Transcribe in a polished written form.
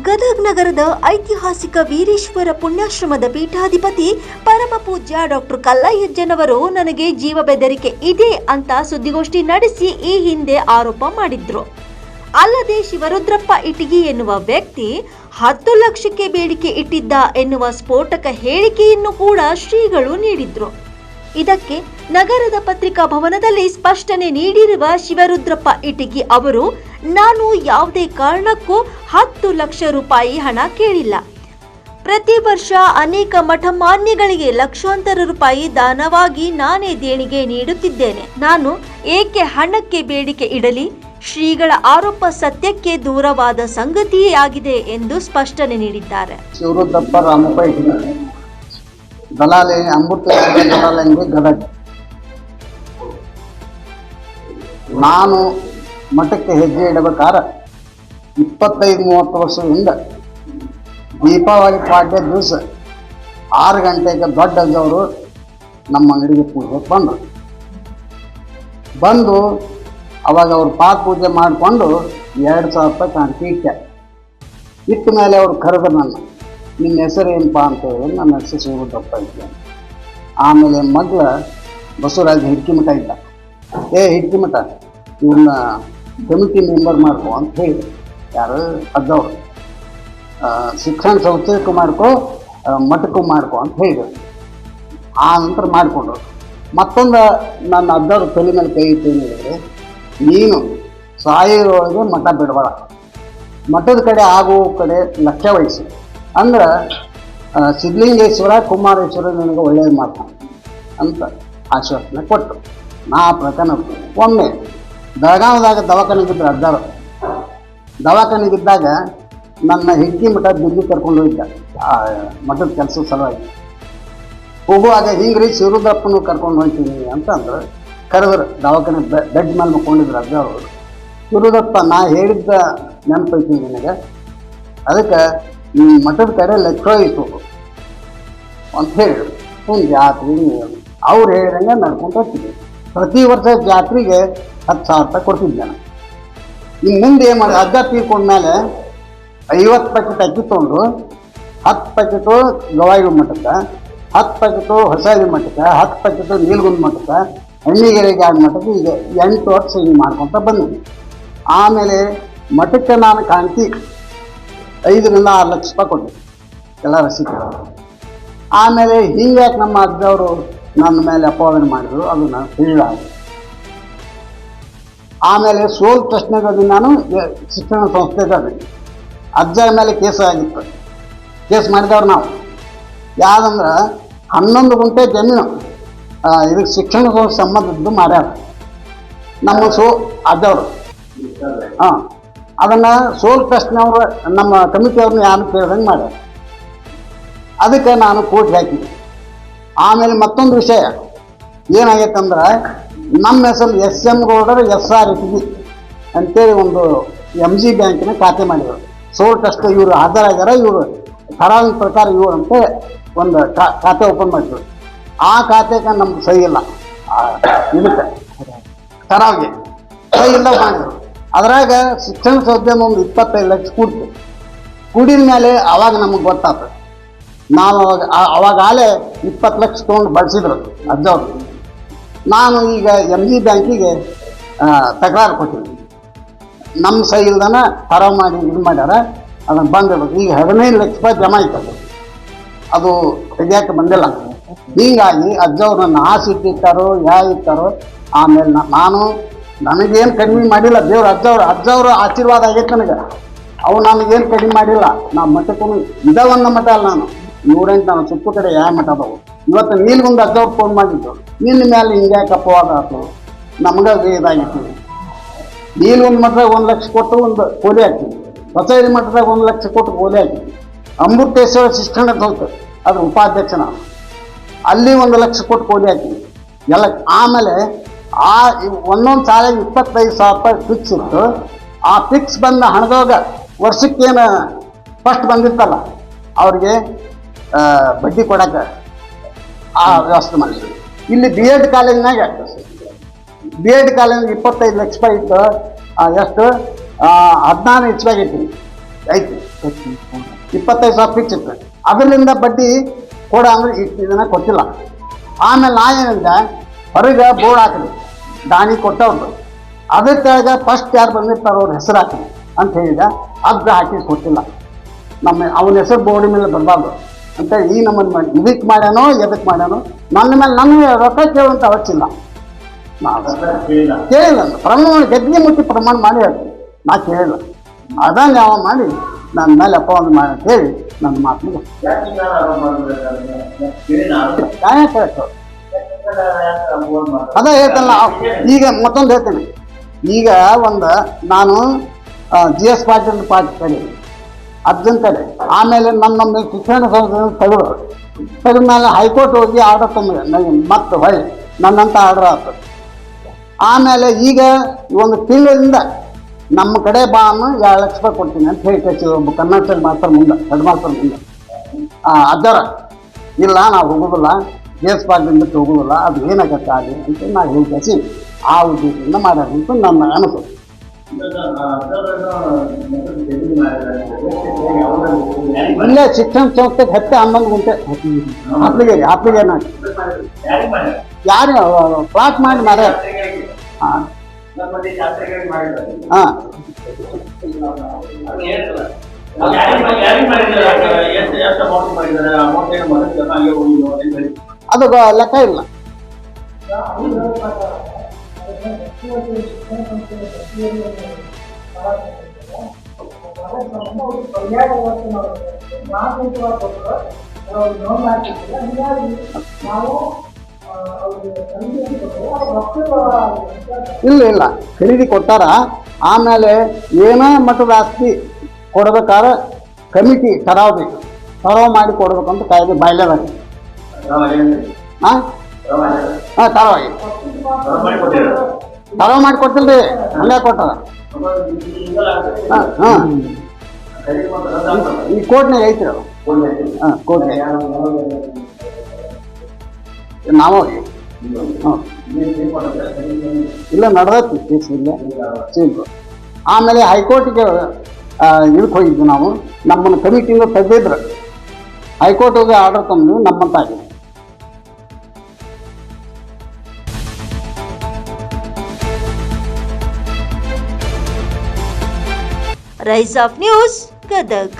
ಗದಗ್ ನಗರದ ಐತಿಹಾಸಿಕ ವೀರೇಶ್ವರ ಪುಣ್ಯಾಶ್ರಮದ ಪೀಠಾಧಿಪತಿ ಪರಮ ಪೂಜ್ಯ ಡಾಕ್ಟರ್ ಕಲ್ಲಯ್ಯಜ್ಜನವರು ನನಗೆ ಜೀವ ಬೆದರಿಕೆ ಇದೆ ಅಂತ ಸುದ್ದಿಗೋಷ್ಠಿ ನಡೆಸಿ ಈ ಹಿಂದೆ ಆರೋಪ ಮಾಡಿದ್ರು. ಅಲ್ಲದೆ ಶಿವರುದ್ರಪ್ಪ ಇಟಗಿ ಎನ್ನುವ ವ್ಯಕ್ತಿ 10 ಲಕ್ಷಕ್ಕೆ ಬೇಡಿಕೆ ಇಟ್ಟಿದ್ದ ಎನ್ನುವ ಸ್ಫೋಟಕ ಹೇಳಿಕೆಯನ್ನು ಕೂಡ ಶ್ರೀಗಳು ನೀಡಿದ್ರು. ಇದಕ್ಕೆ ನಗರದ ಪತ್ರಿಕಾ ಭವನದಲ್ಲಿ ಸ್ಪಷ್ಟನೆ ನೀಡಿರುವ ಶಿವರುದ್ರಪ್ಪ ಇಟಗಿ ಅವರು, ನಾನು ಯಾವುದೇ ಕಾರಣಕ್ಕೂ 10 ಲಕ್ಷ ರೂಪಾಯಿ ಹಣ ಕೇಳಿಲ್ಲ. ಪ್ರತಿ ವರ್ಷ ಅನೇಕ ಮಠಮಾನ್ಯಗಳಿಗೆ ಲಕ್ಷಾಂತರ ರೂಪಾಯಿ ದಾನವಾಗಿ ನಾನೇ ದೇಣಿಗೆ ನೀಡುತ್ತಿದ್ದೇನೆ. ನಾನು ಏಕೆ ಹಣಕ್ಕೆ ಬೇಡಿಕೆ ಇಡಲಿ? ಶ್ರೀಗಳ ಆರೋಪ ಸತ್ಯಕ್ಕೆ ದೂರವಾದ ಸಂಗತಿಯೇ ಆಗಿದೆ ಎಂದು ಸ್ಪಷ್ಟನೆ ನೀಡಿದ್ದಾರೆ. ಶಿವರುದ್ರಪ್ಪ ರಾಮಪ್ಪ ಇಟಗಿ, ದಲಾಲಿ ಅಮೃತೇಶ್ವರ ದಲಾಲಂಗಿ ಗದಗ. ನಾನು ಮಠಕ್ಕೆ ಹೆಜ್ಜೆ ಇಡಬೇಕಾದ್ರೆ 25-30 ವರ್ಷದಿಂದ ದೀಪಾವಳಿ ಪಾಡ್ಯ ದಿವಸ 6 ಗಂಟೆಗೆ ದೊಡ್ಡ ಅಜ್ಜವರು ನಮ್ಮ ಅಂಗಡಿಗೆ ಪೂಜೆಗೆ ಬಂದು ಅವಾಗ ಅವ್ರು ಪಾದ ಪೂಜೆ ಮಾಡಿಕೊಂಡು 2,000 ರೂಪಾಯಿ ಕಾಣಿಕೆ ಇಟ್ಟ ಮೇಲೆ ಅವ್ರು ಕರೆದ್ರು ನನ್ನ, ನಿನ್ನ ಹೆಸರು ಏನಪ್ಪ ಅಂತೇಳಿ. ನನ್ನ ಹೆಸರು ಶಿವರುದ್ರಪ್ಪ ಇದ್ದೆ. ಆಮೇಲೆ ಮಗ್ಳ ಬಸವರಾಜ ಹಿಡ್ಕಿಮಠ ಇದ್ದ. ಹಿಡ್ಕಿಮಠ ಇವ್ರನ್ನ ಕಮಿಟಿ ಮೆಂಬರ್ ಮಾಡ್ಕೊ ಅಂತ ಹೇಳಿ, ಯಾರು ಅಜ್ಜವ್ರು, ಶಿಕ್ಷಣ ಸಂಸ್ಥೆಗೂ ಮಾಡ್ಕೊ ಮಠಕ್ಕೂ ಮಾಡ್ಕೊ ಅಂತ ಹೇಳಿದ್ರು. ಆ ನಂತರ ಮಾಡಿಕೊಂಡ್ರು. ಮತ್ತೊಂದು ನನ್ನ ಅಜ್ಜವ್ರ ತಲೆ ಮೇಲೆ ಕೈ ಇಟ್ಟು ಹೇಳಿದ್ರೆ, ನೀನು ಸಾಯೋಳಗೆ ಮಠ ಬಿಡಬೇಡ, ಮಠದ ಕಡೆ ಆಗೋ ಕಡೆ ಲಕ್ಷ್ಯ ವಹಿಸಿ ಅಂದ್ರೆ ಸಿದ್ಧಲಿಂಗೇಶ್ವರ ಕುಮಾರೇಶ್ವರ ನಿನಗೆ ಒಳ್ಳೇದು ಮಾಡ್ತಾನೆ ಅಂತ ಆಶ್ವಾಸನೆ ಕೊಟ್ಟರು. ನಾ ಪ್ರಕಾರ ಒಮ್ಮೆ ಬೆಳಗಾವದಾಗ ದವಾಖಾನೆಗಿದ್ರು ಅಜ್ಜಾರು. ದವಾಖಾನೆಗಿದ್ದಾಗ ನನ್ನ ಹೆಗ್ಗಿ ಮಠ ದಿಲ್ಲಿ ಕರ್ಕೊಂಡು ಹೋಗಿದ್ದ ಆ ಮಠದ ಕೆಲಸದ ಸಲುವಾಗಿ. ಹೋಗುವಾಗ ಹಿಂಗ್ರಿ ಶಿವರುದ್ರಪ್ಪನೂ ಕರ್ಕೊಂಡು ಹೋಗ್ತೀನಿ ಅಂತಂದ್ರೆ ಕರೆದ್ರು. ದವಾಖಾನೆ ಬೆಡ್ ಮೇಲೆ ಮಕ್ಕೊಂಡಿದ್ರು ಅಜ್ಜವರು. ಶಿವರುದ್ರಪ್ಪ, ನಾ ಹೇಳಿದ್ದ ನೆನಪೈತಿ ನಿನಗೆ, ಅದಕ್ಕೆ ಈ ಮಠದ ಕಡೆ ಲಕ್ಷ್ಯ ವಹಿಸ್ಬೇಕು ಅಂತ ಹೇಳಿದ್ರು. ಜಾತ್ರೆ ಅವ್ರು ಹೇಳಿದಂಗೆ ನಡ್ಕೊಂಡು ಹೋಗ್ತಿದ್ವಿ. ಪ್ರತಿ ವರ್ಷ ಜಾತ್ರೆಗೆ 10,000 ರೂಪಾಯಿ ಕೊಡ್ತಿದ್ದೆ ನಾನು. ಇನ್ನು ಮುಂದೆ ಏನು ಮಾಡಿ, ಅಜ್ಜ ತೀರ್ಕೊಂಡ್ಮೇಲೆ 50 ಪ್ಯಾಕೆಟ್ ಅಕ್ಕಿ ತೊಗೊಂಡು 10 ಪ್ಯಾಕೆಟು ಗವಾಯಿ ಮಠಕ್ಕೆ, 10 ಪ್ಯಾಕೆಟು ಹೊಸಳ್ಳಿ ಮಠಕ್ಕೆ, 10 ಪ್ಯಾಕೆಟು ನೀಲಗುಂದ ಮಠಕ್ಕೆ, ಹಣ್ಣಿಗೆರೆಗೆ ಆದ ಮಠಕ್ಕೆ ಈಗ 8 ವರ್ಷ ಹಿಂಗೆ ಮಾಡ್ಕೊತ ಬಂದಿದ್ವಿ. ಆಮೇಲೆ ಮಠಕ್ಕೆ ನಾನು ಕಾಣಿಕೆ 5-6 ಲಕ್ಷ ರೂಪಾಯಿ ಕೊಟ್ಟಿದ್ದೆ ಎಲ್ಲ ರಸೀದಿ. ಆಮೇಲೆ ಹಿಂಗ್ಯಾಕೆ ನಮ್ಮ ಅಜ್ಜವರು ನನ್ನ ಮೇಲೆ ಅಪವಾದನೆ ಮಾಡಿದ್ರು, ಅದು ನಾನು ತಿಳಿದ. ಆಮೇಲೆ ಸೋಲ್ ಪ್ರಶ್ನೆಗಾಗಿ ನಾನು ಶಿಕ್ಷಣ ಸಂಸ್ಥೆಗಾಗಿ ಅಜ್ಜ ಮೇಲೆ ಕೇಸ್ ಆಗಿತ್ತು. ಕೇಸ್ ಮಾಡಿದವ್ರು ನಾವು ಯಾವುದಂದ್ರೆ 11 ಗುಂಟೆ ಜಮೀನು ಇದಕ್ಕೆ ಶಿಕ್ಷಣ ಸಂಬಂಧದ್ದು ಮಾಡ್ಯಾರ ನಮ್ಮ ಅಜ್ಜವರು. ಅದನ್ನು ಸೋಲ್ ಪ್ರಶ್ನೆಯವರು ನಮ್ಮ ಕಮಿಟಿಯವ್ರನ್ನ ಯಾರು ಕೇಳ್ದಂಗೆ ಮಾಡ್ಯಾರ. ಅದಕ್ಕೆ ನಾನು ಕೋರ್ಟ್ಗೆ ಹಾಕಿದ್ದೆ. ಆಮೇಲೆ ಮತ್ತೊಂದು ವಿಷಯ ಏನಾಗೈತಂದ್ರೆ, ನಮ್ಮ ಹೆಸರು SM ಗೌಡರು SR ಇಟಗಿ ಅಂತೇಳಿ ಒಂದು MG ಬ್ಯಾಂಕಿನ ಖಾತೆ ಮಾಡಿದರು. ಸೋಲ್ ಟ್ರಸ್ಟ್ ಇವರು ಹಾಜರಾಗ್ಯಾರ, ಇವರು ಕರಾವಿನ ಪ್ರಕಾರ ಇವರು ಅಂತ ಒಂದು ಖಾತೆ ಓಪನ್ ಮಾಡಿದ್ರು. ಆ ಖಾತೆಗೆ ನಮ್ಗೆ ಸಹಿ ಇಲ್ಲ, ಇದಕ್ಕೆ ಕರಾವಿಗೆ ಸಹಿ ಇಲ್ಲ ಮಾಡಿದ್ರು. ಅದ್ರಾಗ ಶಿಕ್ಷಣ ಸಂಸ್ಥೆನ ಒಂದು 25 ಲಕ್ಷ ಕೂಡಿದ ಮೇಲೆ ಅವಾಗ ನಮಗೆ ಗೊತ್ತಾಗ್ತದೆ. ನಾವು ಅವಾಗಲೇ 20 ಲಕ್ಷ ತೊಗೊಂಡು ಬಳಸಿದ್ರು ಅಜ್ಜವ್ರು. ನಾನು ಈಗ MG ಬ್ಯಾಂಕಿಗೆ ತಕರಾರು ಕೊಟ್ಟಿದ್ದೆ. ನಮ್ಮ ಸಹಿ ಇಲ್ದನ ಕರಾವ್ ಮಾಡಿ ಇದು ಮಾಡ್ಯಾರ, ಅದನ್ನು ಬಂದಿರ್ಬೇಕು. ಈಗ 15 ಲಕ್ಷ ರೂಪಾಯಿ ಜಮಾ ಇರ್ತದೆ, ಅದು ತೆಗಿಯೋಕೆ ಬಂದಿಲ್ಲ. ಹೀಗಾಗಿ ಅಜ್ಜವ್ರು ನನ್ನ ಆಸೆ ಇಟ್ಟಿರ್ತಾರೋ ಇಟ್ಟಾರೋ. ಆಮೇಲೆ ನನಗೇನು ಕಡಿಮೆ ಮಾಡಿಲ್ಲ ದೇವ್ರು. ಅಜ್ಜವ್ರ ಆಶೀರ್ವಾದ ಆಗೈತೆ ನನಗೆ. ಅವು ನನಗೇನು ಕಡಿಮೆ ಮಾಡಿಲ್ಲ. ನಾ ಮಠಕ್ಕೂ ಇದವನ್ನ ಮಠ ಅಲ್ಲ, ನಾನು 108 ನಾನು ಸುತ್ತ ಕಡೆ ಯಾವ ಮಠ ಅದಾವು. ಇವತ್ತು ನೀಲ್ಗುಂದ ಅಜ್ಜವ್ರು ಫೋನ್ ಮಾಡಿದ್ದು, ನಿನ್ನ ಮೇಲೆ ಹಿಂಗ್ಯಾಕೆ ಅಪವಾದ ಆಯ್ತು, ನಮ್ಗೆ ಇದಾಗಿತ್ತು. ನೀಲ್ಗುಂದ ಮಠದಾಗ 1 ಲಕ್ಷ ಕೊಟ್ಟು ಒಂದು ಕೋಲಿ ಹಾಕ್ತೀವಿ, ಹೊಸಳ್ಳಿ ಮಠದಾಗ 1 ಲಕ್ಷ ಕೊಟ್ಟು ಕೋಲಿ ಹಾಕ್ತೀವಿ. ಅಮೃತೇಶ್ವರ ಶಿಕ್ಷಣ ಸಂಸ್ಥೆ ಅದ್ರ ಉಪಾಧ್ಯಕ್ಷ ನಾನು, ಅಲ್ಲಿ 1 ಲಕ್ಷ ಕೊಟ್ಟು ಕೋಲಿ ಹಾಕ್ತೀವಿ ಎಲ್ಲ. ಆಮೇಲೆ ಒಂದೊಂದು ಸಾಲಿಗೆ 25,000 ರೂಪಾಯಿ ಫಿಕ್ಸ್ ಇತ್ತು. ಆ ಫಿಕ್ಸ್ ಬಂದ ಹಣದಾಗ ವರ್ಷಕ್ಕೇನು ಫಸ್ಟ್ ಬಂದಿರ್ತಲ್ಲ ಅವ್ರಿಗೆ ಬಡ್ಡಿ ಕೊಡೋಕೆ ಆ ವ್ಯವಸ್ಥೆ ಮಾಡಿದ್ವಿ. ಇಲ್ಲಿ BEd ಕಾಲೇಜ್ನಾಗ 25 ಲಕ್ಷ ರೂಪಾಯಿ ಇತ್ತು. ಎಷ್ಟು 16 ಇಸ್ವಾಗೈತಿ ಐತಿ. 25,000 ಫಿಕ್ಸ್ ಇತ್ತು. ಅದರಿಂದ ಬಡ್ಡಿ ಕೊಡ ಅಂದ್ರೆ ಇಷ್ಟು ದಿನ ಕೊಟ್ಟಿಲ್ಲ. ಆಮೇಲೆ ನಾ ಏನಿದೆ ಹೊರಗೆ ಬೋರ್ಡ್ ಹಾಕಿದೆ ದಾನಿ ಕೊಟ್ಟವ್ರು, ಅದ್ರ ಕೆಳಗೆ ಫಸ್ಟ್ ಯಾರು ಬಂದಿರ್ತಾರ ಅವ್ರ ಹೆಸರು ಹಾಕಿದೆ ಅಂತ ಹೇಳಿದ. ಅದು ಹಾಕಿ ಕೊಟ್ಟಿಲ್ಲ. ನಮ್ಮ ಅವನ ಹೆಸರು ಬೋರ್ಡ್ ಮೇಲೆ ಬರಬಾರ್ದು ಅಂತ ಈ ನಮ್ಮನ್ನು ಮಾಡಿ ಇದಕ್ಕೆ ಮಾಡ್ಯಾನೋ ಎದಕ್ಕೆ ಮಾಡ್ಯಾನೋ ನನ್ನ ಮೇಲೆ ನನಗೆ ರೊಕ್ಕ ಕೇಳುವಂಥ ಅವಶ್ಯ ಇಲ್ಲ. ಕೇಳಿಲ್ಲ ಪ್ರಮಾಣ ಗದ್ದಿಗೆ ಮುಟ್ಟಿ ಪ್ರಮಾಣ ಮಾಡಿ ಹೇಳ್ತೀನಿ, ನಾ ಕೇಳಿಲ್ಲ. ಅದನ್ನು ಯಾವ ಮಾಡಿ ನನ್ನ ಮೇಲೆ ಅಪ್ಪ ಒಂದು ಮಾಡಿ ಅಂತ ಹೇಳಿ ನನ್ನ ಮಾತಿಗೆ ಅದ ಹೇಳ್ತಲ್ಲ. ಈಗ ಮತ್ತೊಂದು ಹೇಳ್ತೇನೆ. ಈಗ ಒಂದು ನಾನು GS ಪಾಟೀಲ್ ಕಡೆ ಅರ್ಜುನ್ ಕಡೆ, ಆಮೇಲೆ ನಮ್ಮ ಶಿಕ್ಷಣ ಸಂಸ್ಥೆ ತೆಗೆದ ಮೇಲೆ ಹೈಕೋರ್ಟ್ ಹೋಗಿ ಆರ್ಡರ್ ತಂದ್ರೆ ನನಗೆ ಮತ್ತೆ ಹೊಳ್ಳಿ ನನ್ನಂತ ಆರ್ಡರ್ ಆಗ್ತದೆ. ಆಮೇಲೆ ಈಗ ಒಂದು ತಿಂಗಳಿಂದ ನಮ್ಮ ಕಡೆ ಬಾ ಅನ್ನು 2 ಲಕ್ಷ ರೂಪಾಯಿ ಕೊಡ್ತೀನಿ ಅಂತ ಹೇಳಿ ಕಳಿಸಿದ್ರು ಒಬ್ಬ ಕನ್ನಡ ಮಾಸ್ತರ್ ಮುಂದೆ, ಹೆಡ್ ಮಾಸ್ತರ್ ಮುಂದೆ. ಅಜ್ಜರ ಇಲ್ಲ ನಾವು ಹೋಗೋದಿಲ್ಲ, GS ಪಾಟೀಲ್ ಬಿಟ್ಟು ಹೋಗೋದಿಲ್ಲ, ಅದು ಏನಾಗತ್ತೆ ಆಗಲಿ ಅಂತ ನಾವು ಹೇಳಿ ಕಳಿಸಿ ಆ ಉದ್ದೇಶದಿಂದ ಮಾಡ್ಯಾರ ಅಂತ ನನ್ನ ಅನಿಸು. ಇಲ್ಲೇ ಶಿಕ್ಷಣ ಸಂಸ್ಥೆಗೆ 10-11 ಗುಂಟೆ ಹಾಪ್ಲಿಗೇರಿ ಯಾರು ಪ್ಲಾಟ್ ಮಾಡಿ ಮಾಡ್ಯಾರ. ಹಾಂ ಅದು ಲೆಕ್ಕ ಇಲ್ಲ. ಇಲ್ಲ ಖರೀದಿ ಕೊಟ್ಟಾರ. ಆಮೇಲೆ ಏನೋ ಮಟ್ಟದ ಆಸ್ತಿ ಕೊಡ್ಬೇಕಾದ್ರೆ ಕಮಿಟಿ ಠರಾವ್ ಮಾಡಿ ಕೊಡ್ಬೇಕಂತ ಕಾಯ್ದೆ ಬಾಯ್ಲೆದಾಗ. ಠರಾವ್ ಮಾಡಿ ಕೊಟ್ಟಿಲ್ರಿ, ಅಲ್ಲೇ ಕೊಟ್ಟಾರ. ಈ ಕೋರ್ಟ್ನಾಗ ಐತ್ರಿ ಅದು. ಕೋರ್ಟ್ನಾಗ ನಾವೋಗಿ ಇಲ್ಲ ನಡೆದೈತಿ ಕೇಸ್ ಇಲ್ಲ ಸಿಂಪು. ಆಮೇಲೆ ಹೈಕೋರ್ಟ್ಗೆ ಇದಕ್ಕೆ ಹೋಗಿದ್ವಿ ನಾವು. ನಮ್ಮನ್ನು ಕಮಿಟಿಯಿಂದ ತೆಗೆದಿದ್ರು, ಹೈಕೋರ್ಟ್ ಹೋಗಿ ಆರ್ಡರ್ ತಂದು ನಮ್ಮಂತಾಗಿದೆ. Rise of news Gadag.